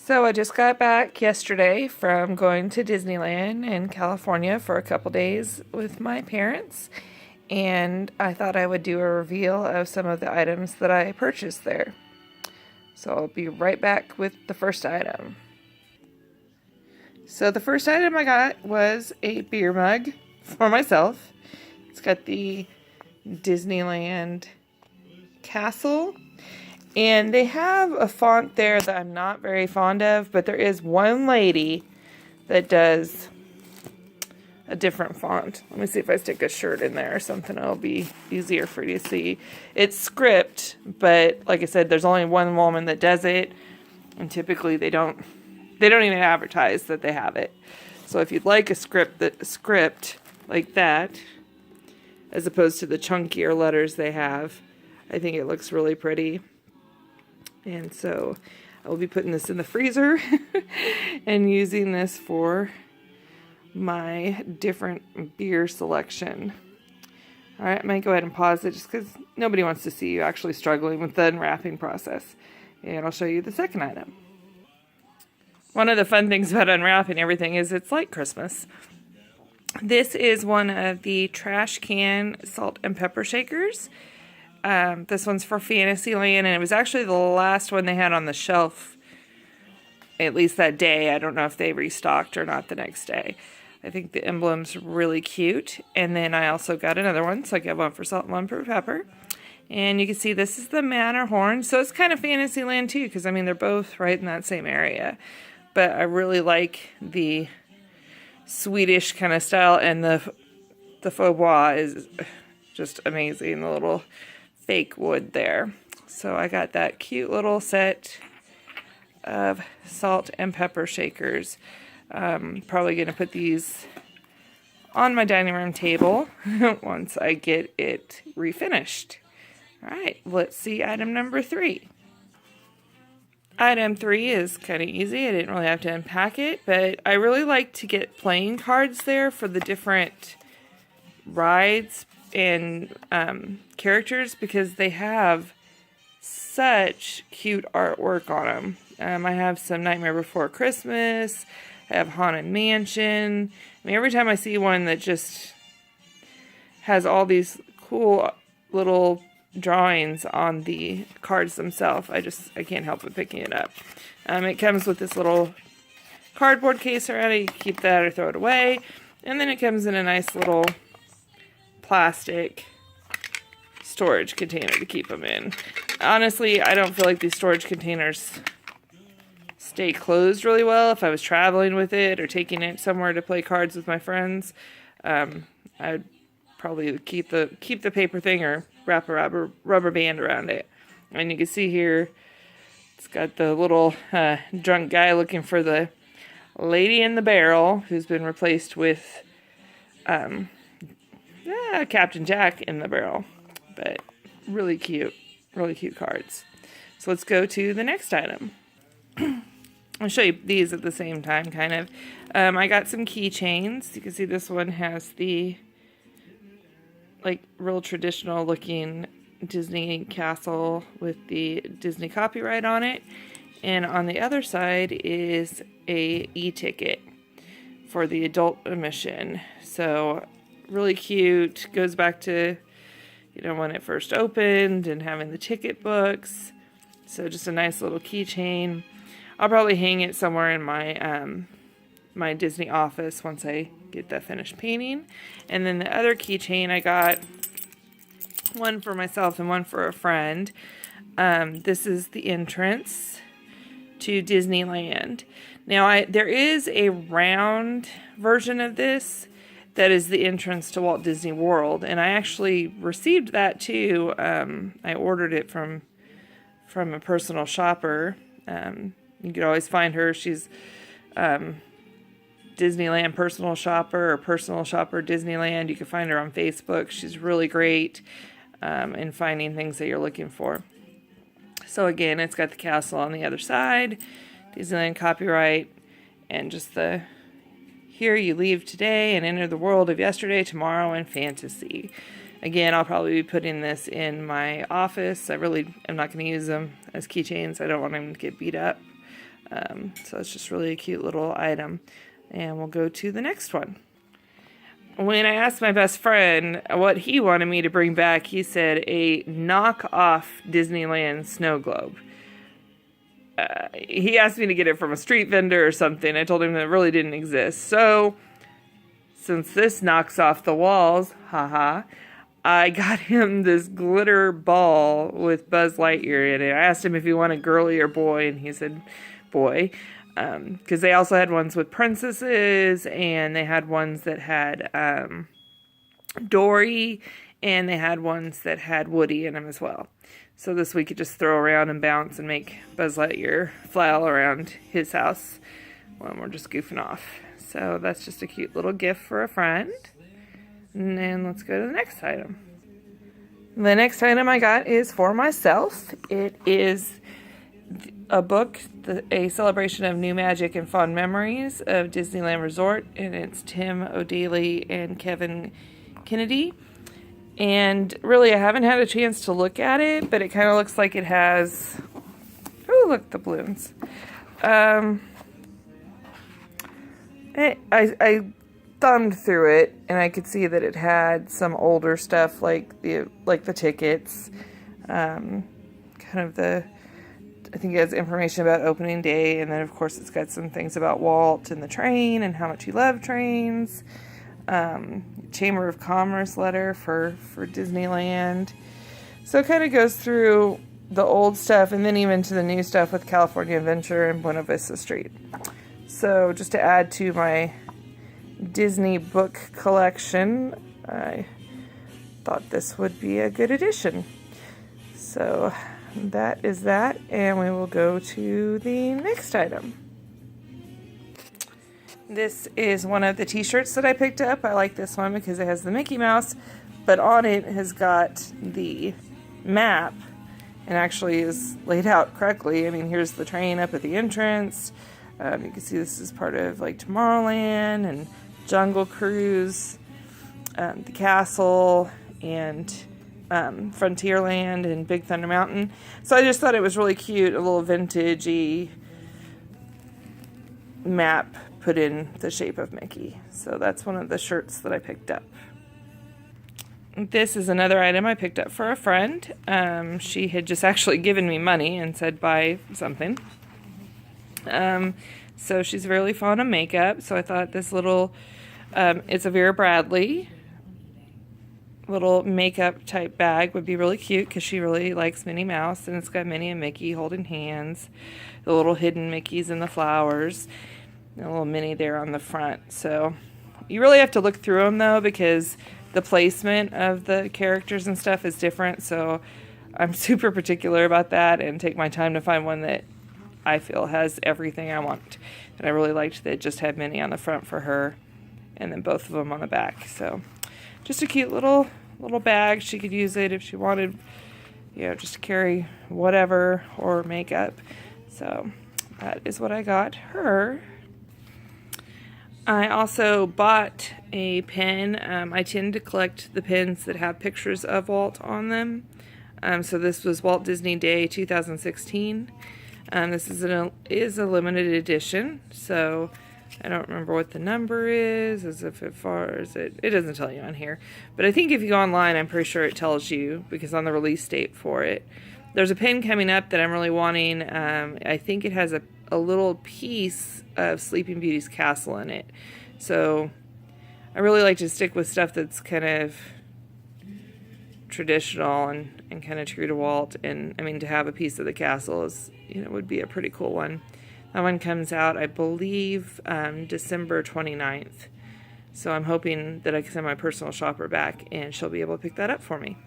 So I just got back yesterday from going to Disneyland in California for a couple days with my parents, and I thought I would do a reveal of some of the items that I purchased there. So I'll be right back with the first item. So the first item I got was a beer mug for myself. It's got the Disneyland castle. And they have a font there that I'm not very fond of, but there is one lady that does a different font. Let me see if I stick a shirt in there or something. It'll be easier for you to see. It's script, but like I said, there's only one woman that does it, and typically they don't even advertise that they have it. So if you'd like a script like that, as opposed to the chunkier letters they have, I think it looks really pretty. And so I will be putting this in the freezer and using this for my different beer selection. All right, I might go ahead and pause it just because nobody wants to see you actually struggling with the unwrapping process. And I'll show you the second item. One of the fun things about unwrapping everything is it's like Christmas. This is one of the trash can salt and pepper shakers. This one's for Fantasyland, and it was actually the last one they had on the shelf, at least that day. I don't know if they restocked or not the next day. I think the emblem's really cute. And then I also got another one, so I got one for salt and one for pepper. And you can see this is the Matterhorn, so it's kind of Fantasyland too, because I mean they're both right in that same area. But I really like the Swedish kind of style, and the faux bois is just amazing. The little fake wood there. So I got that cute little set of salt and pepper shakers. Probably going to put these on my dining room table once I get it refinished. All right, let's see item number 3. Item 3 is kind of easy. I didn't really have to unpack it, but I really like to get playing cards there for the different rides and characters, because they have such cute artwork on them. I have some Nightmare Before Christmas. I have Haunted Mansion. I mean, every time I see one that just has all these cool little drawings on the cards themselves, I can't help but picking it up. It comes with this little cardboard case already. You can keep that or throw it away. And then it comes in a nice little plastic storage container to keep them in. Honestly, I don't feel like these storage containers stay closed really well. If I was traveling with it or taking it somewhere to play cards with my friends, I'd probably keep the paper thing or wrap a rubber band around it. And you can see here, it's got the little drunk guy looking for the lady in the barrel, who's been replaced with Captain Jack in the barrel. But really cute cards. So let's go to the next item. I'll show you these at the same time, kind of. I got some keychains. You can see this one has the real traditional looking Disney castle with the Disney copyright on it. And on the other side is a e-ticket for the adult admission. So really cute. Goes back to, when it first opened and having the ticket books. So just a nice little keychain. I'll probably hang it somewhere in my my Disney office once I get that finished painting. And then the other keychain, I got one for myself and one for a friend. This is the entrance to Disneyland. Now, there is a round version of this that is the entrance to Walt Disney World, and I actually received that too. I ordered it from a personal shopper. You could always find her. She's Disneyland personal shopper or personal shopper Disneyland. You can find her on Facebook. She's really great in finding things that you're looking for. So again, it's got the castle on the other side, Disneyland copyright, and just the here you leave today and enter the world of yesterday, tomorrow, and fantasy. Again, I'll probably be putting this in my office. I really am not going to use them as keychains. I don't want them to get beat up. So it's just really a cute little item. And we'll go to the next one. When I asked my best friend what he wanted me to bring back, he said a knockoff Disneyland snow globe. He asked me to get it from a street vendor or something. I told him that it really didn't exist. So, since this knocks off the walls, haha, I got him this glitter ball with Buzz Lightyear in it. I asked him if he wanted girly or boy, and he said boy. Because they also had ones with princesses, and they had ones that had Dory, and they had ones that had Woody in them as well. So this we could just throw around and bounce and make Buzz Lightyear fly all around his house when we're just goofing off. So that's just a cute little gift for a friend. And then let's go to the next item. The next item I got is for myself. It is a book, a celebration of new magic and fond memories of Disneyland Resort, and it's Tim O'Daly and Kevin Kennedy. And really, I haven't had a chance to look at it, but it kind of looks like it has, oh, look, the balloons. I thumbed through it, and I could see that it had some older stuff like the tickets, kind of I think it has information about opening day, and then of course it's got some things about Walt and the train and how much he loved trains. Chamber of Commerce letter for Disneyland. So it kind of goes through the old stuff and then even to the new stuff with California Adventure and Buena Vista Street. So just to add to my Disney book collection, I thought this would be a good addition. So that is that, and we will go to the next item. This is one of the t-shirts that I picked up. I like this one because it has the Mickey Mouse, but on it has got the map and actually is laid out correctly. I mean, here's the train up at the entrance. You can see this is part of like Tomorrowland and Jungle Cruise, the castle, and Frontierland and Big Thunder Mountain. So I just thought it was really cute, a little vintagey map put in the shape of Mickey. So that's one of the shirts that I picked up. This is another item I picked up for a friend. She had just actually given me money and said buy something. So she's really fond of makeup, so I thought this little, it's a Vera Bradley little makeup type bag would be really cute because she really likes Minnie Mouse, and it's got Minnie and Mickey holding hands, the little hidden Mickeys and the flowers, and a little Minnie there on the front. So you really have to look through them though, because the placement of the characters and stuff is different, so I'm super particular about that and take my time to find one that I feel has everything I want. And I really liked that it just had Minnie on the front for her and then both of them on the back. So just a cute little bag. She could use it if she wanted, just to carry whatever or makeup. So that is what I got her. I also bought a pen. I tend to collect the pens that have pictures of Walt on them. So this was Walt Disney Day 2016. This is a limited edition, so I don't remember what the number is, as far as it doesn't tell you on here. But I think if you go online, I'm pretty sure it tells you, because on the release date for it. There's a pen coming up that I'm really wanting. I think it has a little piece of Sleeping Beauty's castle in it. So I really like to stick with stuff that's kind of traditional and kind of true to Walt. And I mean, to have a piece of the castle is, would be a pretty cool one. That one comes out, I believe, December 29th. So I'm hoping that I can send my personal shopper back and she'll be able to pick that up for me.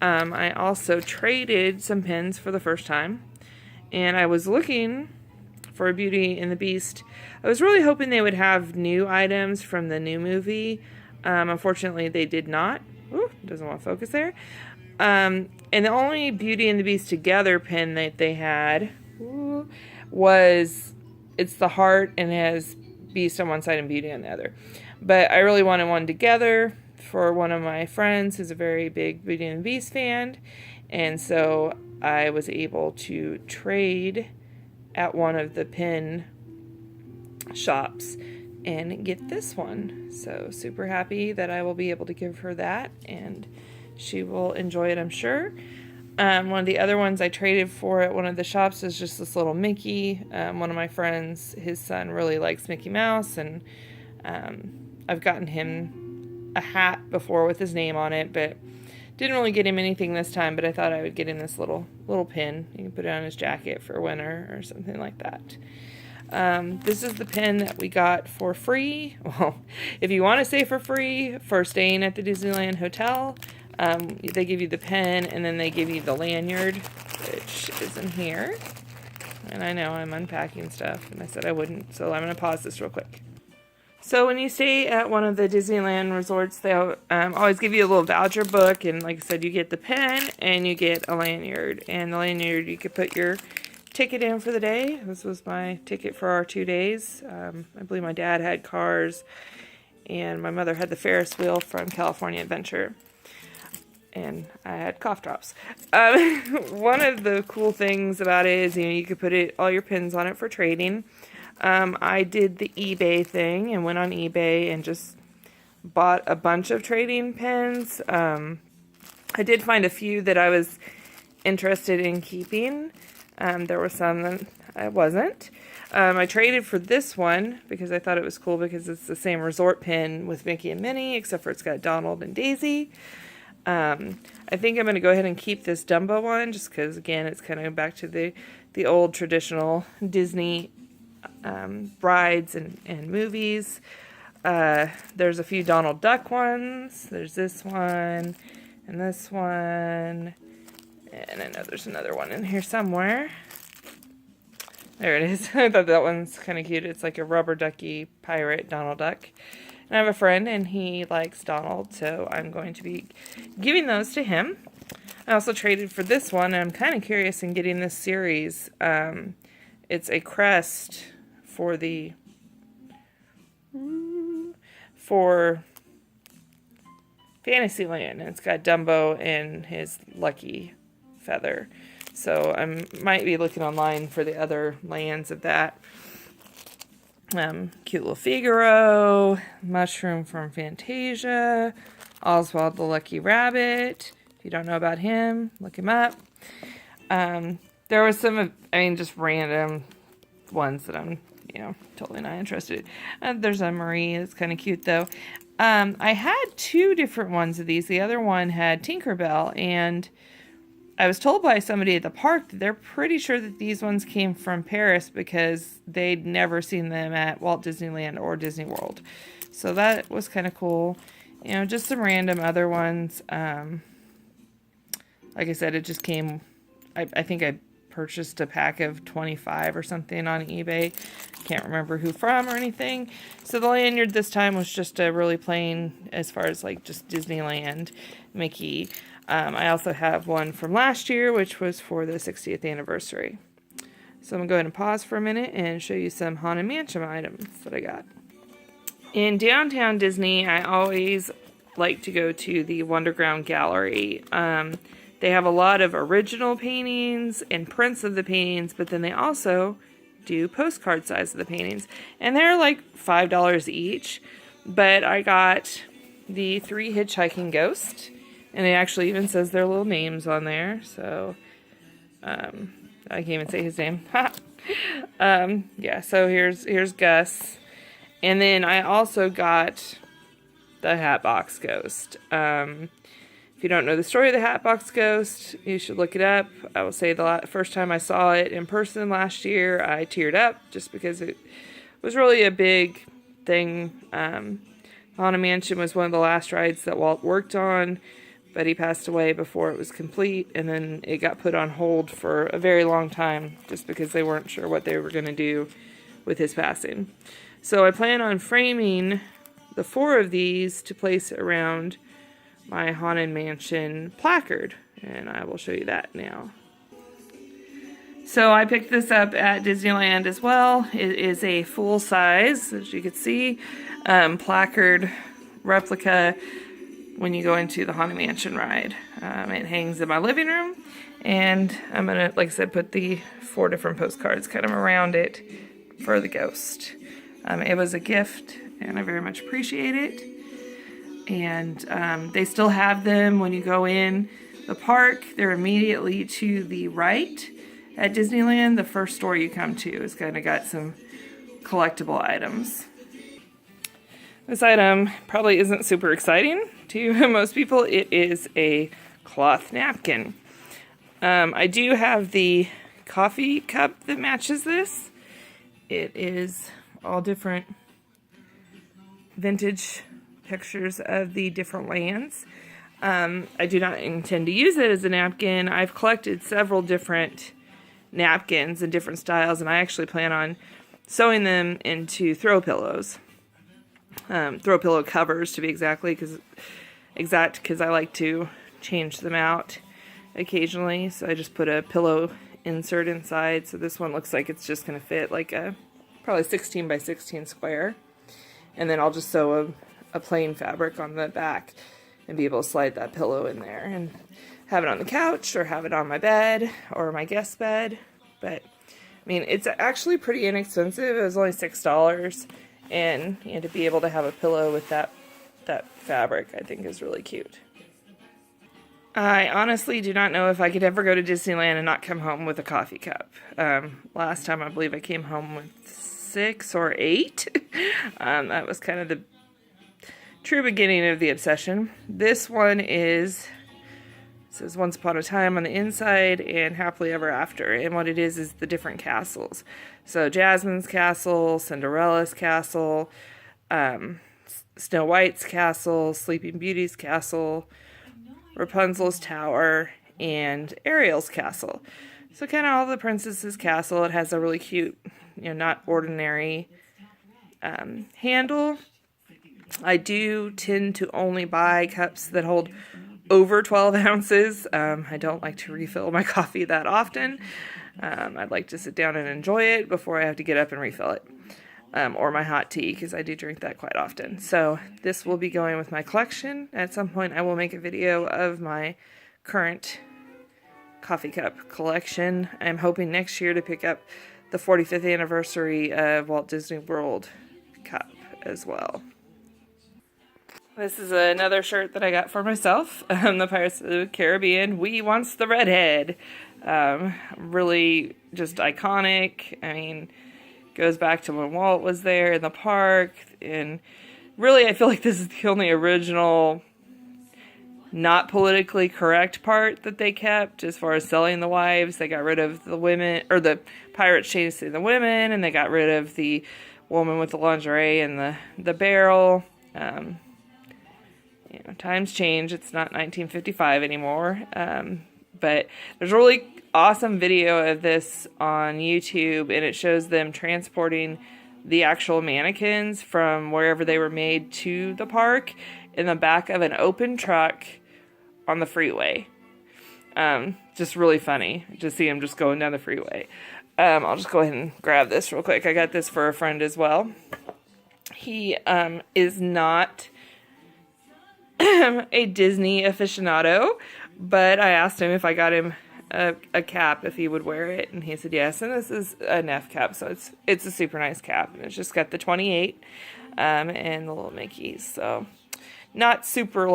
I also traded some pens for the first time. And I was looking for a Beauty and the Beast. I was really hoping they would have new items from the new movie. Unfortunately, they did not. Ooh, doesn't want to focus there. And the only Beauty and the Beast together pen that they had it's the heart and it has Beast on one side and Beauty on the other. But I really wanted one together for one of my friends who's a very big Beauty and the Beast fan. And so I was able to trade at one of the pin shops and get this one. So super happy that I will be able to give her that, and she will enjoy it, I'm sure. One of the other ones I traded for at one of the shops is just this little Mickey. One of my friends, his son really likes Mickey Mouse, and I've gotten him a hat before with his name on it, but didn't really get him anything this time. But I thought I would get him this little pin. You can put it on his jacket for winter or something like that. This is the pin that we got for free. Well, if you want to say for free for staying at the Disneyland Hotel, they give you the pen, and then they give you the lanyard, which is in here. And I know I'm unpacking stuff, and I said I wouldn't, so I'm going to pause this real quick. So when you stay at one of the Disneyland resorts, they'll always give you a little voucher book, and like I said, you get the pen and you get a lanyard. And the lanyard, you could put your ticket in for the day. This was my ticket for our 2 days. I believe my dad had Cars, and my mother had the Ferris wheel from California Adventure. And I had cough drops. One of the cool things about it is, you could put all your pins on it for trading. I did the eBay thing and went on eBay and just bought a bunch of trading pins. I did find a few that I was interested in keeping. There were some that I wasn't. I traded for this one because I thought it was cool because it's the same resort pin with Mickey and Minnie, except for it's got Donald and Daisy. I think I'm going to go ahead and keep this Dumbo one just because, again, it's kind of back to the old traditional Disney rides and movies. There's a few Donald Duck ones. There's this one and this one. And I know there's another one in here somewhere. There it is. I thought that one's kind of cute. It's like a rubber ducky pirate Donald Duck. And I have a friend, and he likes Donald, so I'm going to be giving those to him. I also traded for this one, and I'm kind of curious in getting this series. It's a crest for Fantasyland, and it's got Dumbo and his lucky feather. So I might be looking online for the other lands of that. Cute little Figaro, Mushroom from Fantasia, Oswald the Lucky Rabbit. If you don't know about him, look him up. There was some, just random ones that I'm, totally not interested in. There's a Marie. It's kind of cute, though. I had 2 different ones of these. The other one had Tinkerbell, and I was told by somebody at the park that they're pretty sure that these ones came from Paris because they'd never seen them at Walt Disneyland or Disney World. So that was kind of cool. Just some random other ones. Like I said, it just came, I think I purchased a pack of 25 or something on eBay. Can't remember who from or anything. So the lanyard this time was just a really plain, as far as like just Disneyland Mickey. I also have one from last year, which was for the 60th anniversary. So I'm going to go ahead and pause for a minute and show you some Haunted Mansion items that I got. In downtown Disney, I always like to go to the Wonderground Gallery. They have a lot of original paintings and prints of the paintings, but then they also do postcard size of the paintings. And they're like $5 each. But I got the 3 Hitchhiking Ghosts. And it actually even says their little names on there. So, I can't even say his name. Yeah, so here's Gus. And then I also got the Hatbox Ghost. If you don't know the story of the Hatbox Ghost, you should look it up. I will say the first time I saw it in person last year, I teared up just because it was really a big thing. Haunted Mansion was one of the last rides that Walt worked on, but he passed away before it was complete, and then it got put on hold for a very long time just because they weren't sure what they were going to do with his passing. So I plan on framing the 4 of these to place around my Haunted Mansion placard, and I will show you that now. So I picked this up at Disneyland as well. It is a full size, as you can see, placard replica when you go into the Haunted Mansion ride. It hangs in my living room, And I'm gonna, like I said, put the 4 different postcards kind of around it for the ghost. It was a gift, and I very much appreciate it. And they still have them when you go in the park. They're immediately to the right at Disneyland. The first store you come to is kind of got some collectible items. This item probably isn't super exciting to most people. It is a cloth napkin. I do have the coffee cup that matches this. It is all different vintage pictures of the different lands. I do not intend to use it as a napkin. I've collected several different napkins in different styles, and I actually plan on sewing them into throw pillows. Throw pillow covers, to be exact, because I like to change them out occasionally. So I just put a pillow insert inside. So this one looks like it's just going to fit like a probably 16 by 16 square. And then I'll just sew a plain fabric on the back and be able to slide that pillow in there and have it on the couch or have it on my bed or my guest bed. But I mean, it's actually pretty inexpensive. It was only $6, and to be able to have a pillow with that fabric, I think is really cute. I honestly do not know if I could ever go to Disneyland and not come home with a coffee cup. Last time I believe I came home with 6 or 8. That was kind of the true beginning of the obsession. This one says Once Upon a Time on the inside and Happily Ever After. And what it is the different castles. So Jasmine's castle, Cinderella's castle, Snow White's castle, Sleeping Beauty's castle, Rapunzel's tower, and Ariel's castle. So kind of all the princesses' castle. It has a really cute, not ordinary handle. I do tend to only buy cups that hold over 12 ounces. I don't like to refill my coffee that often. I'd like to sit down and enjoy it before I have to get up and refill it. Or my hot tea, because I do drink that quite often. So this will be going with my collection. At some point I will make a video of my current coffee cup collection. I'm hoping next year to pick up the 45th anniversary of Walt Disney World cup as well. This is another shirt that I got for myself. The Pirates of the Caribbean, We Wants the Redhead. Really just iconic. I mean, goes back to when Walt was there in the park. And really, I feel like this is the only original not politically correct part that they kept as far as selling the wives. They got rid of the women, or the pirates chasing the women, and they got rid of the woman with the lingerie and the barrel. Times change. It's not 1955 anymore. But there's a really awesome video of this on YouTube, and it shows them transporting the actual mannequins from wherever they were made to the park in the back of an open truck on the freeway. Just really funny to see them just going down the freeway. I'll just go ahead and grab this real quick. I got this for a friend as well. He is not a Disney aficionado, but I asked him if I got him a cap, if he would wear it, and he said yes. And this is a Neff cap, so it's a super nice cap, and it's just got the 28 and the little Mickeys, so not super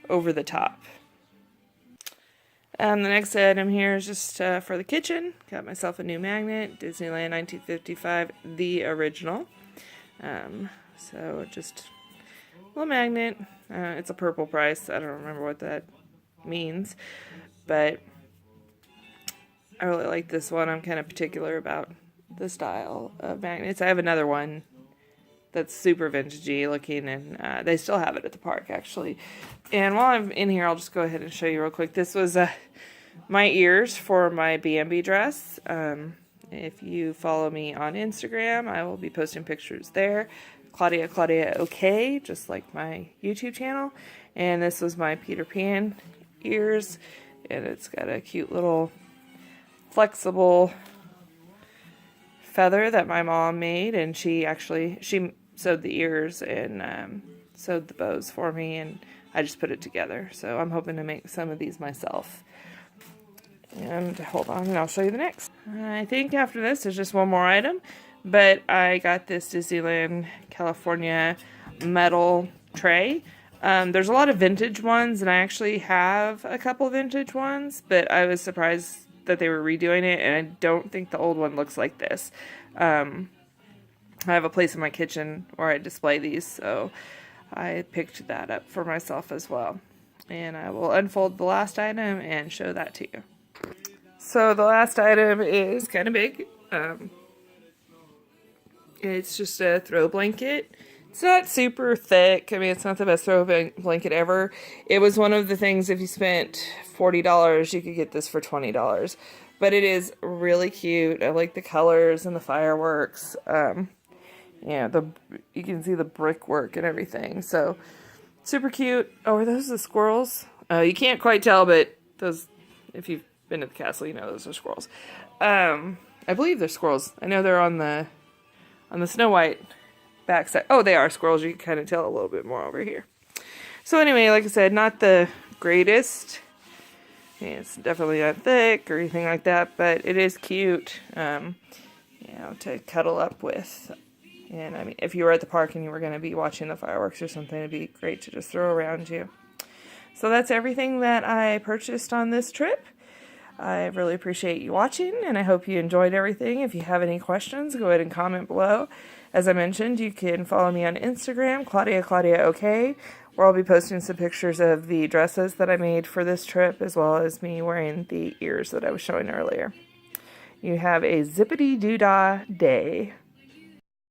over the top. The next item here is just for the kitchen. Got myself a new magnet, Disneyland 1955, the original. So just a little magnet. It's a purple price. I don't remember what that means, but I really like this one. I'm kind of particular about the style of magnets. I have another one that's super vintagey looking, and they still have it at the park, actually. And while I'm in here, I'll just go ahead and show you real quick. This was my ears for my B&B dress. If you follow me on Instagram, I will be posting pictures there. Claudia OK, just like my YouTube channel. And this was my Peter Pan ears, and it's got a cute little flexible feather that my mom made, and she sewed the ears and sewed the bows for me, and I just put it together. So I'm hoping to make some of these myself. And hold on, and I'll show you the next. I think after this, there's just one more item. But I got this Disneyland California metal tray. There's a lot of vintage ones, and I actually have a couple vintage ones, but I was surprised that they were redoing it, and I don't think the old one looks like this. I have a place in my kitchen where I display these, so I picked that up for myself as well. And I will unfold the last item and show that to you. So the last item is kind of big. It's just a throw blanket. It's not super thick. I mean, it's not the best throw blanket ever. It was one of the things, if you spent $40, you could get this for $20. But it is really cute. I like the colors and the fireworks. Yeah, you can see the brickwork and everything. So, super cute. Oh, are those the squirrels? You can't quite tell, but those, if you've been to the castle, you know those are squirrels. I believe they're squirrels. I know they're on the Snow White backside. Oh, they are squirrels. You can kind of tell a little bit more over here. So anyway, like I said, not the greatest. It's definitely not thick or anything like that, but it is cute, to cuddle up with. And I mean, if you were at the park and you were going to be watching the fireworks or something, it'd be great to just throw around you. So that's everything that I purchased on this trip. I really appreciate you watching, and I hope you enjoyed everything. If you have any questions, go ahead and comment below. As I mentioned, you can follow me on Instagram, ClaudiaOK, where I'll be posting some pictures of the dresses that I made for this trip, as well as me wearing the ears that I was showing earlier. You have a zippity-doo-dah day.